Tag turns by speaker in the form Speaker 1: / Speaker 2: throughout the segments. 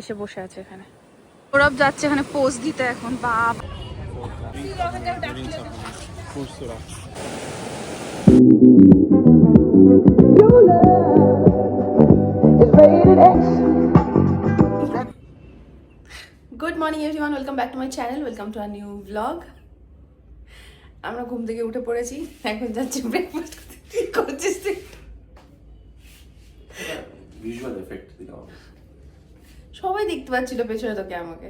Speaker 1: এসে বসে আছে এখানে। সৌরভ যাচ্ছে এখানে পোজ দিতে এখন। বাপ good morning everyone, welcome back to my channel, welcome to a new blog. আমরা ঘুম থেকে উঠে পড়েছি, এখন যাচ্ছি ব্রেকফাস্ট করতে। কি করছিস তুই?
Speaker 2: ভিজুয়াল এফেক্ট দিলাম।
Speaker 1: সবাই দেখতে পাচ্ছিল পেছনে তোকে আমাকে।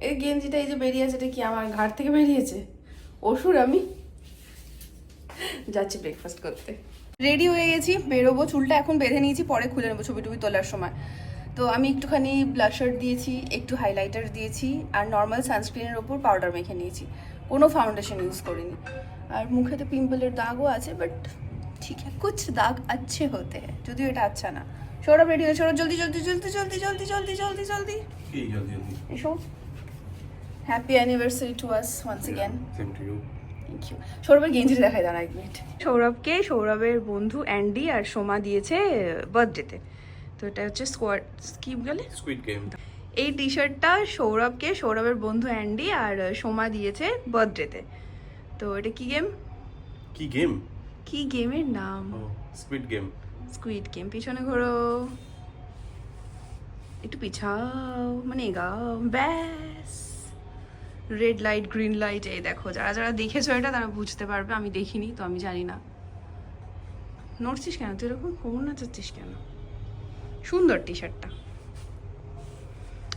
Speaker 1: এই গেঞ্জিটা এই যে বেরিয়েছে, এটা কি আমার ঘাট থেকে বেরিয়েছে? অসুর আমি। যাচ্ছি ব্রেকফাস্ট করতে। রেডি হয়ে গেছি, বেরোবো। চুলটা এখন বেঁধে নিয়েছি, পরে খুলে নেবো ছবি টবি তোলার সময়। তো আমি একটুখানি ব্লাশার দিয়েছি, একটু হাইলাইটার দিয়েছি, আর নর্মাল সানস্ক্রিনের ওপর পাউডার মেখে নিয়েছি। কোনো ফাউন্ডেশন ইউজ করিনি। আর মুখে তো পিম্পলের দাগও আছে, বাট ঠিক আছে, কুছ দাগ আচ্ছে হতে হ্যাঁ, যদিও এটা আচ্ছা না। সৌরভ রেডি হয়ে, সৌরভ জলদি জলদি জলদি জলদি জলদি জলদি জলদি জলদি এসো। Happy anniversary to us once again.
Speaker 2: Same to you.
Speaker 1: Thank you. সৌরভের গেঞ্জিটা দেখাই, দাঁড়া এক মিনিট। সৌরভকে সৌরভের বন্ধু অ্যান্ডি আর সোমা দিয়েছে বার্থডেতে। তো এটা হচ্ছে কি বলে,
Speaker 2: স্কুইড গেম।
Speaker 1: এই টি শার্টটা সৌরভকে সৌরভের বন্ধু অ্যান্ডি আর সোমা দিয়েছে বার্থডেতে। তো এটা কি গেম?
Speaker 2: কি গেম?
Speaker 1: কি গেমের নাম?
Speaker 2: Squid game.
Speaker 1: Squid game. পিছনে ঘোরো, একটু পিছাও, মানে এগাও, ব্যাস। রেড লাইট, গ্রিন লাইট, এই দেখো। যারা যারা দেখেছো এটা তারা বুঝতে পারবে, আমি দেখিনি তো আমি জানি না। নড়ছিস কেন তুই এরকম? কোমর নাচাচ্ছিস কেন? সুন্দর টি শার্টটা,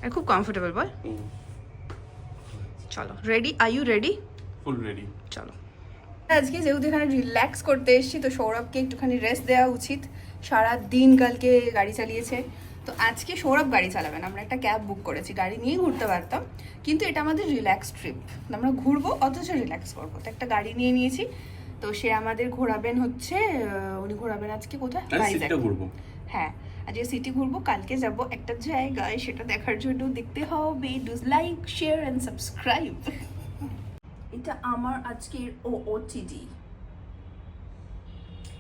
Speaker 1: আর খুব কমফোর্টেবল। বল চলো, ready? Are you ready?
Speaker 2: Full ready.
Speaker 1: চলো। আজকে যেহেতু এখানে রিল্যাক্স করতে এসেছি, তো সৌরভকে একটুখানি রেস্ট দেওয়া উচিত। সারা দিন কালকে গাড়ি চালিয়েছে, তো আজকে সৌরভ গাড়ি চালাবেন। আমরা একটা ক্যাব বুক করেছি, গাড়ি নিয়েই ঘুরতে পারতাম, কিন্তু এটা আমাদের রিল্যাক্স ট্রিপ। আমরা ঘুরবো অথচ রিল্যাক্স করবো, তো একটা গাড়ি নিয়ে নিয়েছি। তো সে আমাদের ঘোরাবেন হচ্ছে, উনি ঘোরাবেন আজকে কোথায়?
Speaker 2: ঘুরবো।
Speaker 1: হ্যাঁ, আজকে সিটি ঘুরবো, কালকে যাব একটা জায়গায়, সেটা দেখার জন্য দেখতে হবে। Dos like, share and subscribe. এটা আমার আজকের ওটিডি।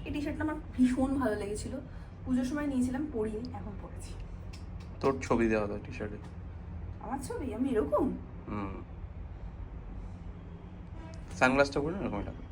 Speaker 1: এই টি শার্টটা আমার ভীষণ ভালো লেগেছিল, পুজোর সময় নিয়েছিলাম, পরিনি, এখন পরেছি।
Speaker 2: তোর ছবি দেওয়া তো টি শার্টে।
Speaker 1: আমার ছবি? আমি এরকম?
Speaker 2: সানগ্লাসটা পরে এরকম লাগবে।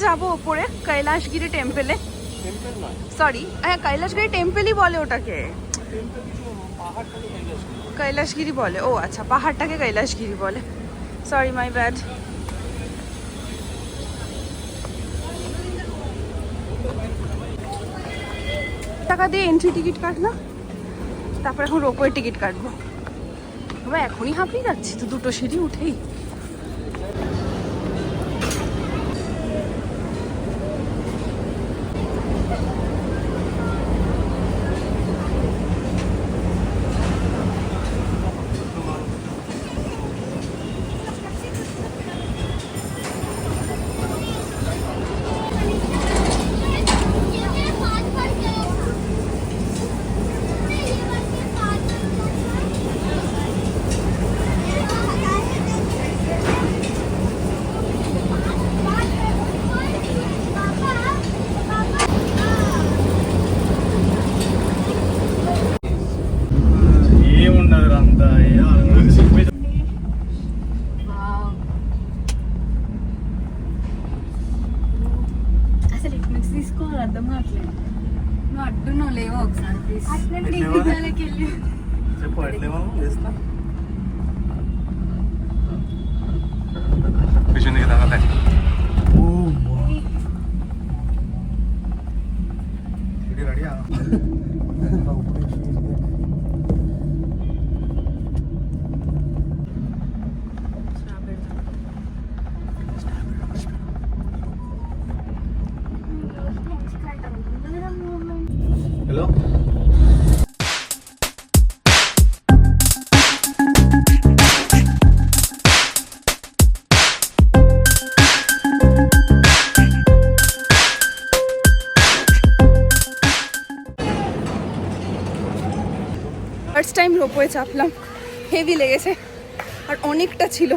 Speaker 1: যাবো ওপরে কৈলাসগিরি টেম্পলে। সরি, হ্যাঁ কৈলাসগিরি টেম্পলই বলে ওটাকে, কৈলাসগিরি বলে। ও আচ্ছা, পাহাড়টাকে কৈলাসগিরি বলে। Sorry, my bad. টাকা দিয়ে এন্ট্রি টিকিট কাটলাম, তারপর এখন রোপওয়ে টিকিট কাটবো। এবার এখনই হাঁপিয়ে যাচ্ছি তো, দুটো সিঁড়ি উঠেই।
Speaker 3: అర్థం కావట్లేదు. నువ్వు అడ్డున్నావు, లేవా ఒకసారి ప్లీజ్.
Speaker 2: చెప్పు ఎట్లేమో చేస్తా. పిచ్చుంది కదా అలా. ఓ రెడీ రెడీయా?
Speaker 1: ফার্স্ট টাইম রোপওয়ে চাপলাম, হেভি লেগেছে আর অনেকটা ছিল,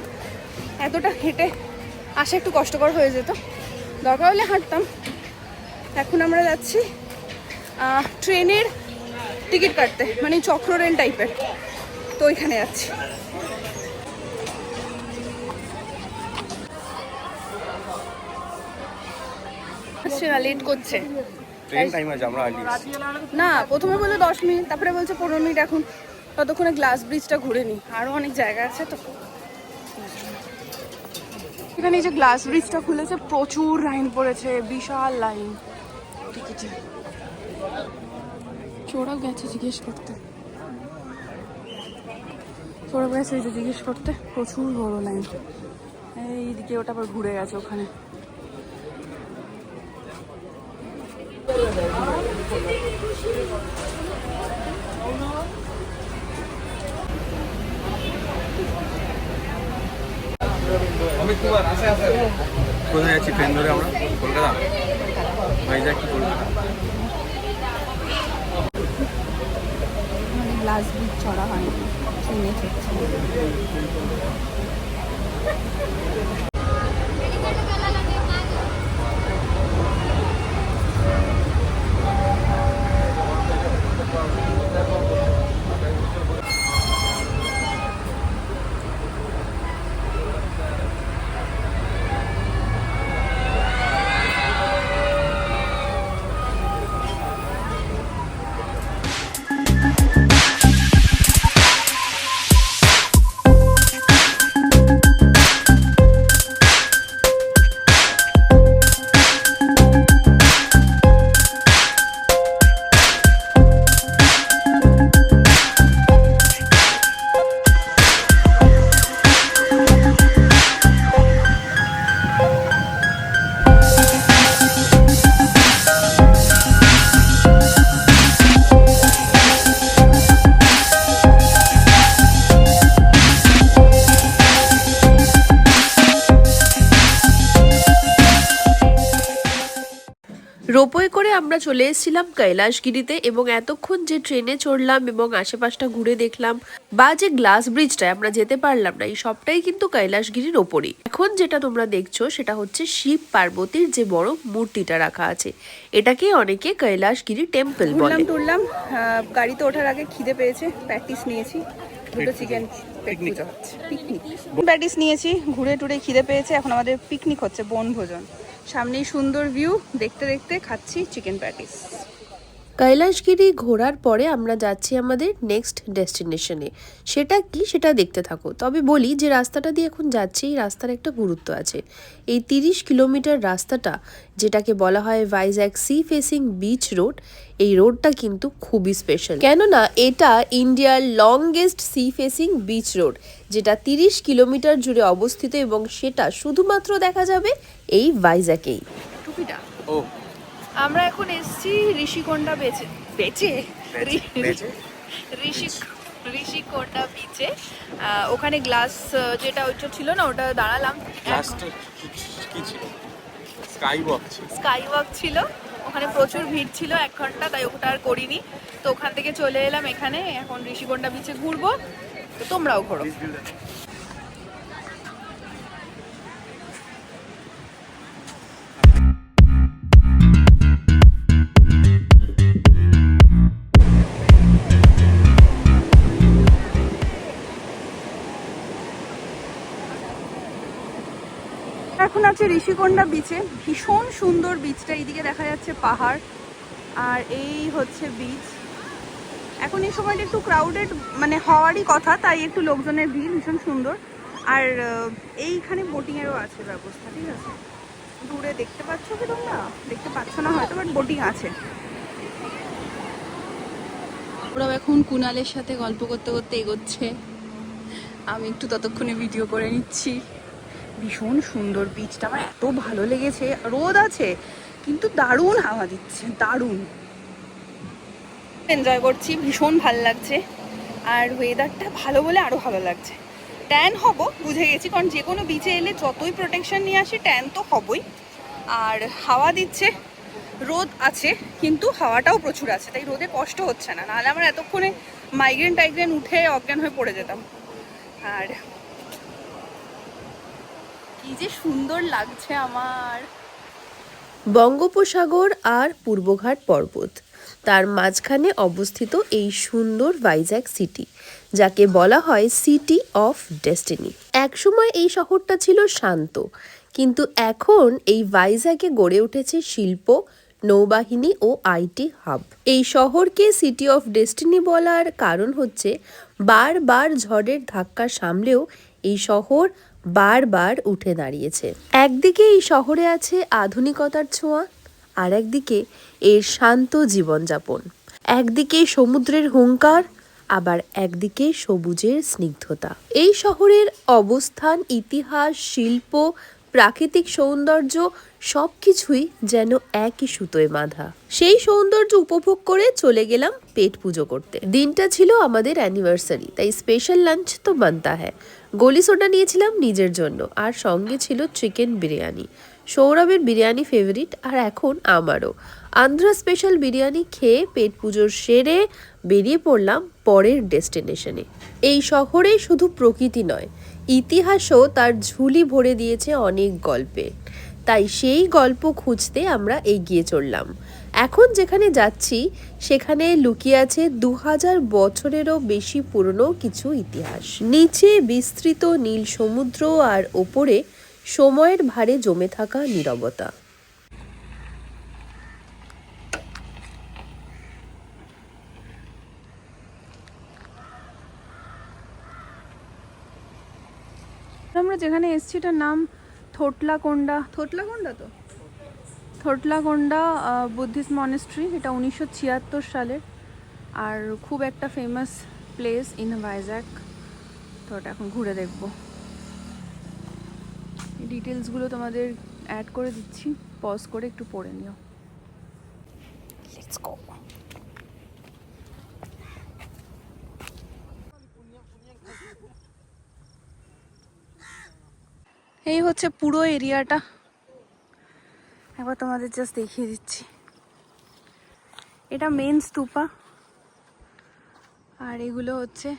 Speaker 1: এতটা হেঁটে আসা একটু কষ্টকর হয়ে যেত, দরকার হলে হাঁটতাম। এখন আমরা যাচ্ছি ট্রেনের টিকিট কাটতে, মানে চক্র রেল টাইপের, তো ওইখানে যাচ্ছি। আসছে না, লেট করছে।
Speaker 2: ট্রেন টাইম আছে, আমরা আর্লি
Speaker 1: না, প্রথমে বললো 10 মিনিট, তারপরে বলছে 15 মিনিট। এখন ততক্ষণে গ্লাস ব্রিজটা ঘুরে নিই, আরও অনেক জায়গা আছে তো। এখানে এই যে গ্লাস ব্রিজটা খুলেছে, প্রচুর লাইন পড়েছে, বিশাল লাইন টিকিটে। চোরাও গেছে জিজ্ঞেস করতে, চোরা গেছে এই যে জিজ্ঞেস করতে, প্রচুর বড় লাইন। এইদিকে ওটা আবার ঘুরে গেছে ওখানে।
Speaker 2: কোথায় যাচ্ছি ট্রেন ধরে আমরা? কলকাতা, ভাইজ্যাগ কি কলকাতা?
Speaker 1: গ্লাস ব্রিজ চড়া হয়নি, ট্রেনে চড়ছে।
Speaker 4: রোপওয়ে করে আমরা চলে এসেছিলাম কৈলাসগিরিতে এবং এতক্ষণ যে ট্রেনে চড়লাম এবং আশেপাশটা ঘুরে দেখলাম বা যে গ্লাস ব্রিজটায় আমরা যেতে পারলাম না, এই সবটাই কিন্তু কৈলাসগিরির ওপরই। এখন যেটা তোমরা দেখছো সেটা হচ্ছে শিব পার্বতীর যে বড় মূর্তিটা রাখা আছে, এটাকে অনেকে কৈলাসগিরি টেম্পল বলে।
Speaker 1: টুরলাম গাড়িতে ওঠার আগে খিদে পেয়েছে, প্র্যাকটিস নিয়েছি, দুটো চিকেন পিকনিক হচ্ছে, পিকনিক প্র্যাকটিস নিয়েছি, ঘুরে টুরে খিদে পেয়েছে, এখন আমাদের পিকনিক হচ্ছে, বনভোজন। সামনেই সুন্দর ভিউ, দেখতে দেখতে খাচ্ছি চিকেন প্যাটিস।
Speaker 4: কৈলাসগিরি ঘোরার পরে আমরা যাচ্ছি আমাদের নেক্সট ডেস্টিনেশনে। সেটা কি, সেটা দেখতে থাকো। তবে বলি যে রাস্তাটা দিয়ে এখন যাচ্ছি, এই রাস্তার একটা গুরুত্ব আছে। এই 30 কিলোমিটার রাস্তাটা, যেটাকে বলা হয় Vizag sea facing beach road, এই রোডটা কিন্তু খুবই স্পেশাল, কেননা এটা ইন্ডিয়ার longest sea facing beach road, যেটা 30 কিলোমিটার জুড়ে অবস্থিত এবং সেটা শুধুমাত্র দেখা যাবে এই ভাইজ্যাগেই।
Speaker 1: টুপিটা
Speaker 2: ও,
Speaker 1: আমরা এখন এসেছি ঋষিকোন্ডা ঋষিকোন্ডা বিচে। ওখানে গ্লাস যেটা ওইটা ছিল না, ওটা দাঁড়ালাম।
Speaker 2: লাস্টে কি ছিল? স্কাই ওয়াক
Speaker 1: ছিল, ওখানে প্রচুর ভিড় ছিল 1 ঘন্টা, তাই ওটা আর করিনি। তো ওখান থেকে চলে এলাম এখানে, এখন ঋষিকোন্ডা বিচে ঘুরবো, তো তোমরাও ঘোরো। এখন আছে ঋষিকোন্ডা বিচে, ভীষণ সুন্দর বিচটা, এইদিকে দেখা যাচ্ছে পাহাড় আর এই হচ্ছে বিচ। এখন এই সময়টা একটু ক্রাউডেড মানে হওয়ারই কথা, তাই একটু লোকজনের ভিড়, ভীষণ সুন্দর। আর এইখানে বোটিংয়েরও আছে ব্যবস্থা, ঠিক আছে। দূরে দেখতে পাচ্ছ কি তোমরা? দেখতে পাচ্ছ না হয়তো, বাট বোটিং আছে। ওরাও এখন কুনালের সাথে গল্প করতে করতে এগোচ্ছে, আমি একটু ততক্ষণে ভিডিও করে নিচ্ছি। ভীষণ সুন্দর বিচটা, আমার এত ভালো লেগেছে। রোদ আছে কিন্তু দারুণ হাওয়া দিচ্ছে, দারুণ এনজয় করছি, ভীষণ ভালো লাগছে। আর ওয়েদারটা ভালো বলে আরও ভালো লাগছে। ট্যান হব বুঝে গেছি, কারণ যে কোনো বিচে এলে যতই প্রোটেকশন নিয়ে আসি ট্যান তো হবই। আর হাওয়া দিচ্ছে, রোদ আছে কিন্তু হাওয়াটাও প্রচুর আছে, তাই রোদে কষ্ট হচ্ছে না। নাহলে আমার এতক্ষণে মাইগ্রেন টাইগ্রেন উঠে অজ্ঞান হয়ে পড়ে যেতাম। আর কি যে সুন্দর লাগছে আমার।
Speaker 4: বঙ্গোপসাগর আর পূর্বঘাট পর্বত, তার মাঝখানে অবস্থিত এই সুন্দর ভাইজ্যাক সিটি, যাকে বলা হয় সিটি অফ ডেস্টিনি। একসময় এই শহরটা ছিল শান্ত, কিন্তু এখন এই ভাইজ্যাকে গড়ে উঠেছে শিল্প, নৌবাহিনী ও আইটি হাব। এই শহরকে সিটি অফ ডেস্টিনি বলার কারণ হচ্ছে বারবার ঝড়ের ধাক্কা সামলেও এই শহর বারবার উঠে দাঁড়িয়েছে। একদিকে এই শহরে আছে আধুনিকতার ছোঁয়া, আর একদিকে এর শান্ত জীবনযাপন। একদিকে সমুদ্রের হুংকার, আবার একদিকে সবুজের স্নিগ্ধতা। এই শহরের অবস্থান, ইতিহাস, শিল্প, প্রাকৃতিক সৌন্দর্য সবকিছুই যেন একই সুতোয় বাঁধা। সেই সৌন্দর্য উপভোগ করে চলে গেলাম পেট পুজো করতে। দিনটা ছিল আমাদের অ্যানিভার্সারি, তাই স্পেশাল লাঞ্চ তো বানতা হ্যায়। গলি সোডা নিয়েছিলাম নিজের জন্য, আর সঙ্গে ছিল চিকেন বিরিয়ানি। সৌরভের বিরিয়ানি ফেভারিট, আর এখন আমারও। আন্ধ্রা স্পেশাল বিরিয়ানি খেয়ে পেট পুজোর সেরে বেরিয়ে পড়লাম পরের ডেস্টিনেশনে। এই শহরে শুধু প্রকৃতি নয়, ইতিহাসও তার ঝুলি ভরে দিয়েছে অনেক গল্পে। তাই সেই গল্প খুঁজতে আমরা এগিয়ে চললাম। এখন যেখানে যাচ্ছি সেখানে লুকিয়ে আছে 2000 বছরেরও বেশি পুরনো কিছু ইতিহাস। নিচে বিস্তৃত নীল সমুদ্র, আর ওপরে সময়ের ভারে জমে থাকা নীরবতা।
Speaker 1: আমরা যেখানে এসেছি এটার নাম থোটলাকোন্ডা। থোটলাকোন্ডা তো থোটলাকোন্ডা বুদ্ধিস্ট মনেস্ট্রি। এটা 1976 সালের, আর খুব একটা ফেমাস প্লেস ইন ভাইজ্যাক। তো ওটা এখন ঘুরে দেখবো। এই ডিটেলসগুলো তোমাদের অ্যাড করে দিচ্ছি, পজ করে একটু পড়ে নিও। Let's go. এই হচ্ছে পুরো এরিয়াটা, একবার তোমাদের জাস্ট দেখিয়ে দিচ্ছি। এটা মেন স্তূপা, আর এগুলো হচ্ছে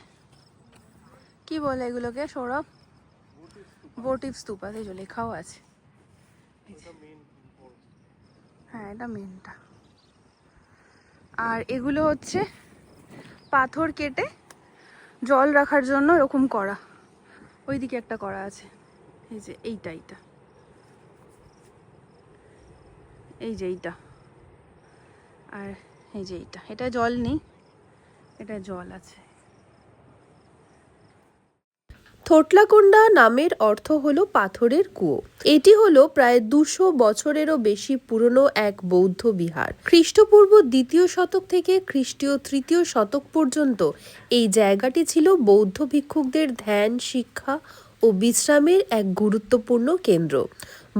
Speaker 1: কি বলে এগুলোকে সৌরভ? ভোটিভ স্তূপা, এই যে লেখাও আছে। হ্যাঁ, এটা মেনটা। আর এগুলো হচ্ছে পাথর কেটে জল রাখার জন্য এরকম করা। ওইদিকে একটা করা আছে, এই যে এইটা এই যে এইটা, আর এই যে এইটা। এটা জল নেই, এটা জল আছে।
Speaker 4: থোটলাকোন্ডা নামের অর্থ হলো পাথরের কুয়ো। এটি হলো প্রায় 200 বছরেরও বেশি পুরনো এক বৌদ্ধ বিহার। খ্রিস্টপূর্ব 2য় শতক থেকে খ্রিস্টীয় 3য় শতক পর্যন্ত এই জায়গাটি ছিল বৌদ্ধ ভিক্ষুকদের ধ্যান, শিক্ষা ও বিশ্রামের এক গুরুত্বপূর্ণ কেন্দ্র।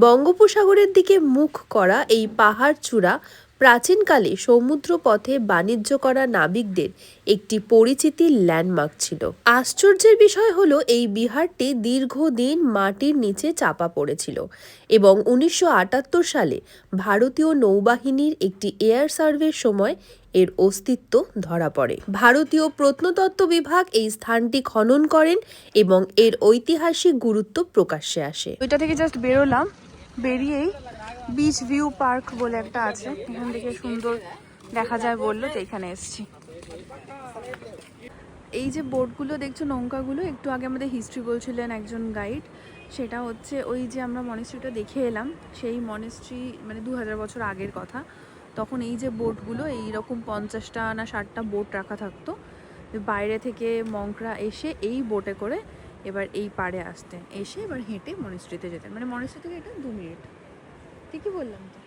Speaker 4: বঙ্গোপসাগরের দিকে মুখ করা এই পাহাড় চূড়া প্রাচীনকালে সমুদ্র পথে বাণিজ্য করা নাবিকদের একটি পরিচিতি ল্যান্ডমার্ক ছিল। আশ্চর্যের বিষয় হলো এই বিহারটি দীর্ঘদিন মাটির নিচে চাপা পড়েছিল এবং 1978 সালে ভারতীয় নৌবাহিনীর একটি এয়ার সার্ভের সময় এর অস্তিত্ব ধরা পড়ে। ভারতীয় প্রত্নতত্ত্ব বিভাগ এই স্থানটি খনন করেন এবং এর ঐতিহাসিক গুরুত্ব প্রকাশ্যে আসে।
Speaker 1: ওইটা থেকে জাস্ট বেরোলাম, বেরিয়েই বিচ ভিউ পার্ক বলে একটা আছে, এখান থেকে সুন্দর দেখা যায় বললো, তো এখানে এসেছি। এই যে বোটগুলো দেখছো, নৌকাগুলো, একটু আগে আমাদের হিস্ট্রি বলছিলেন একজন গাইড, সেটা হচ্ছে ওই যে আমরা মনেস্ট্রিটা দেখে এলাম, সেই মনেস্ট্রি মানে 2000 বছর আগের কথা। তখন এই যে বোটগুলো, এইরকম 50টা না 60টা বোট রাখা থাকতো। বাইরে থেকে মঙ্করা এসে এই বোটে করে এবার এই পাড়ে আসতেন, এসে এবার হেঁটে মনেস্ট্রিতে যেতেন। মানে মনেস্ট্রি থেকে এটা 2 মিনিট। ঠিকই বললাম তো?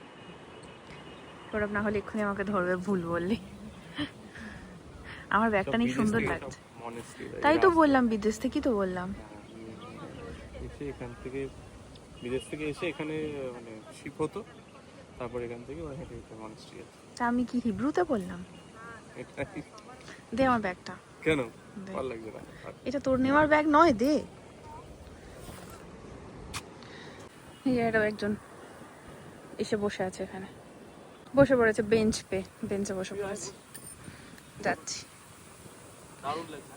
Speaker 1: সৌরভ না হলে এক্ষুনি আমাকে ধরবে ভুল বললি। আমার ব্যাগটা নিয়ে সুন্দর লাগছে, তাই তো বললাম, বিদেশ থেকেই তো বললাম।
Speaker 2: এখান থেকে বিদেশ থেকে এসে এখানে মানে শিপ হতো, তারপর এখান থেকে মনেস্ট্রি আছে।
Speaker 1: তা আমি কি হিব্রুতে বললাম? দে আমার ব্যাগটা।
Speaker 2: কেন ভালো লাগছে না?
Speaker 1: এটা তোর নেওয়ার ব্যাগ নয়, দে। এটা একজন এসে বসে আছে, এখানে বসে পড়েছে, বেঞ্চে বসে পড়েছে। যাচ্ছি।
Speaker 2: দারুণ লাগছে।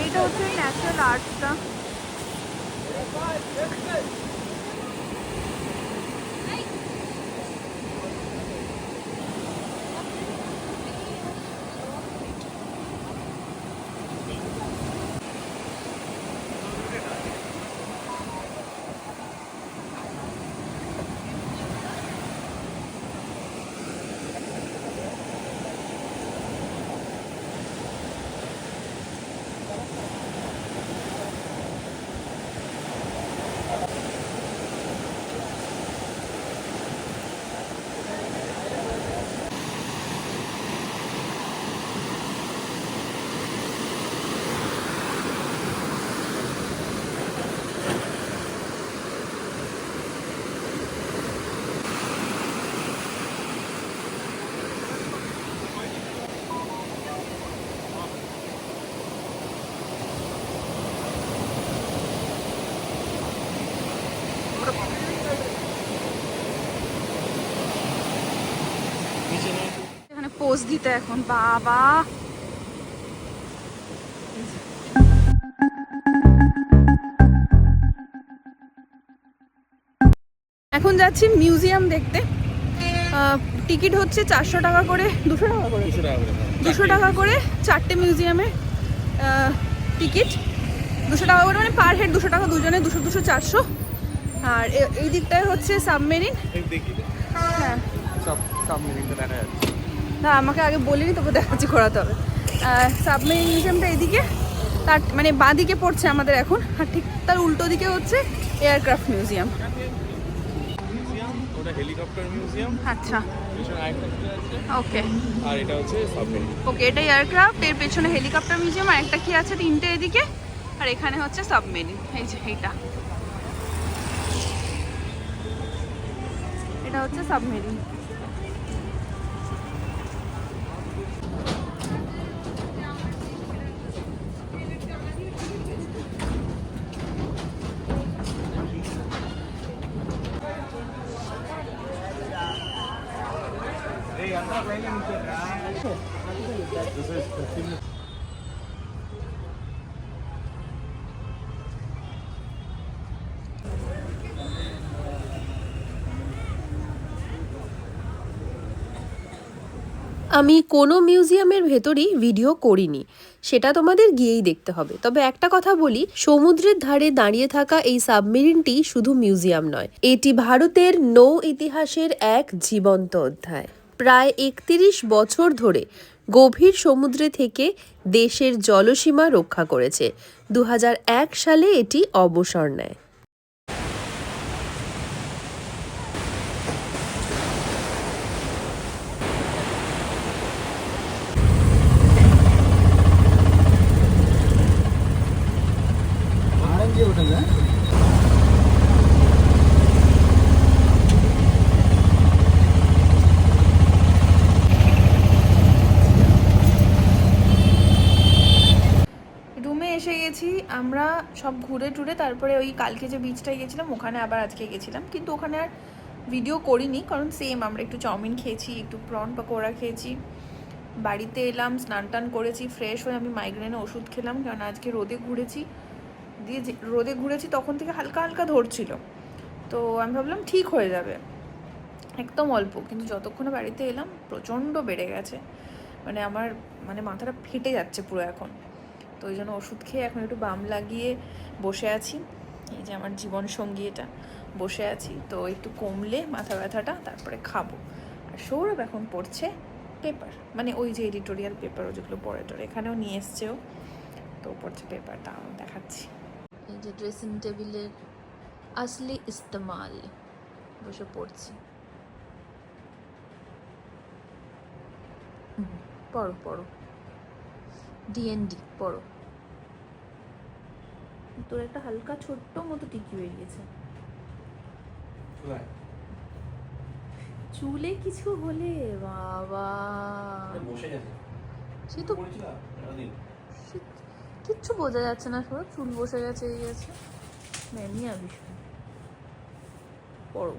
Speaker 1: এইটা হচ্ছে ন্যাচারাল আর্টসটা। এখানে পোজ দিতে এখন বাবা। এখন যাচ্ছি মিউজিয়াম দেখতে। টিকিট হচ্ছে 400 টাকা করে, 200 টাকা করে, 200 টাকা করে 4টে মিউজিয়ামে টিকিট। 200 টাকা করে মানে পার হেড 200 টাকা, দুজনে 200 200 400। আর এই দিকটায় হচ্ছে সাবমেরিন। হ্যাঁ
Speaker 2: সাবমেরিনটা দেখা যাচ্ছে।
Speaker 1: না আমাকে আগে বলিনি, তবে দেখাচ্ছি, করাতে হবে। সাবমেরিন মিউজিয়ামটা এদিকে, তার মানে বাঁ দিকে পড়ছে আমাদের এখন, আর ঠিক তার উল্টো দিকে হচ্ছে এয়ারক্রাফট মিউজিয়াম।
Speaker 2: ওটা হেলিকপ্টার মিউজিয়াম।
Speaker 1: আচ্ছা
Speaker 2: পেছনে আরেকটা কি আছে?
Speaker 1: ওকে
Speaker 2: আর এটা হচ্ছে সাবমেরিন।
Speaker 1: ওকে, এটা এয়ারক্রাফট, এর পেছনে হেলিকপ্টার মিউজিয়াম, আর একটা কি আছে, 3টে এদিকে, আর এখানে হচ্ছে সাবমেরিন। এই যে এইটা, এটা হচ্ছে সাবমেরিন।
Speaker 4: আমি কোনো মিউজিয়ামের ভেতরই ভিডিও করিনি, সেটা তোমাদের গিয়েই দেখতে হবে। তবে একটা কথা বলি, সমুদ্রের ধারে দাঁড়িয়ে থাকা এই সাবমেরিনটি শুধু মিউজিয়াম নয়, এটি ভারতের নৌ ইতিহাসের এক জীবন্ত অধ্যায়। প্রায় 31 বছর ধরে গভীর সমুদ্রে থেকে দেশের জলসীমা রক্ষা করেছে। 2001 সালে এটি অবসর নেয়।
Speaker 1: রুমে এসে গেছি আমরা সব ঘুরে টুরে, তারপরে ওই কালকে যে বিচটায় গেছিলাম ওখানে আবার আজকে গেছিলাম, কিন্তু ওখানে আর ভিডিও করিনি, কারণ সেম আমরা একটু চাউমিন খেয়েছি, একটু প্রন পকোড়া খেয়েছি, বাড়িতে এলাম, স্নান টান করেছি, ফ্রেশ হয়ে আমি মাইগ্রেনের ওষুধ খেলাম, কারণ আজকে রোদে ঘুরেছি, দিয়ে রোদে ঘুরেছি তখন থেকে হালকা হালকা ধরছিল, তো আমি ভাবলাম ঠিক হয়ে যাবে, একদম অল্প, কিন্তু যতক্ষণে বাড়িতে এলাম প্রচণ্ড বেড়ে গেছে, মানে আমার মানে মাথাটা ফেটে যাচ্ছে পুরো এখন। তো ওই জন্য ওষুধ খেয়ে এখন একটু বাম লাগিয়ে বসে আছি, এই যে আমার জীবন সঙ্গী, এটা বসে আছি, তো একটু কমলে মাথা ব্যথাটা তারপরে খাবো। আর সৌরভ এখন পড়ছে পেপার, মানে ওই যে এডিটোরিয়াল পেপার, যেগুলো পড়ে টরে, এখানেও নিয়ে এসছেও, তো পড়ছে পেপার, তা আমি দেখাচ্ছি।
Speaker 5: এই যে ড্রেসিং টেবিলের আসলি ইস্তেমাল, বসে পড়ছি। পড়ো পড়ো, ডিএনডি পড়ো। তোর একটা হালকা ছোট্ট মতো টিকি বেরিয়েছে। চুলে কিছু হলে বাবা সে তো কিচ্ছু বোঝা যাচ্ছে না, সব চুল বসে গেছে এই গেছে ম্যানিয়া ভীষণ। পড়ো।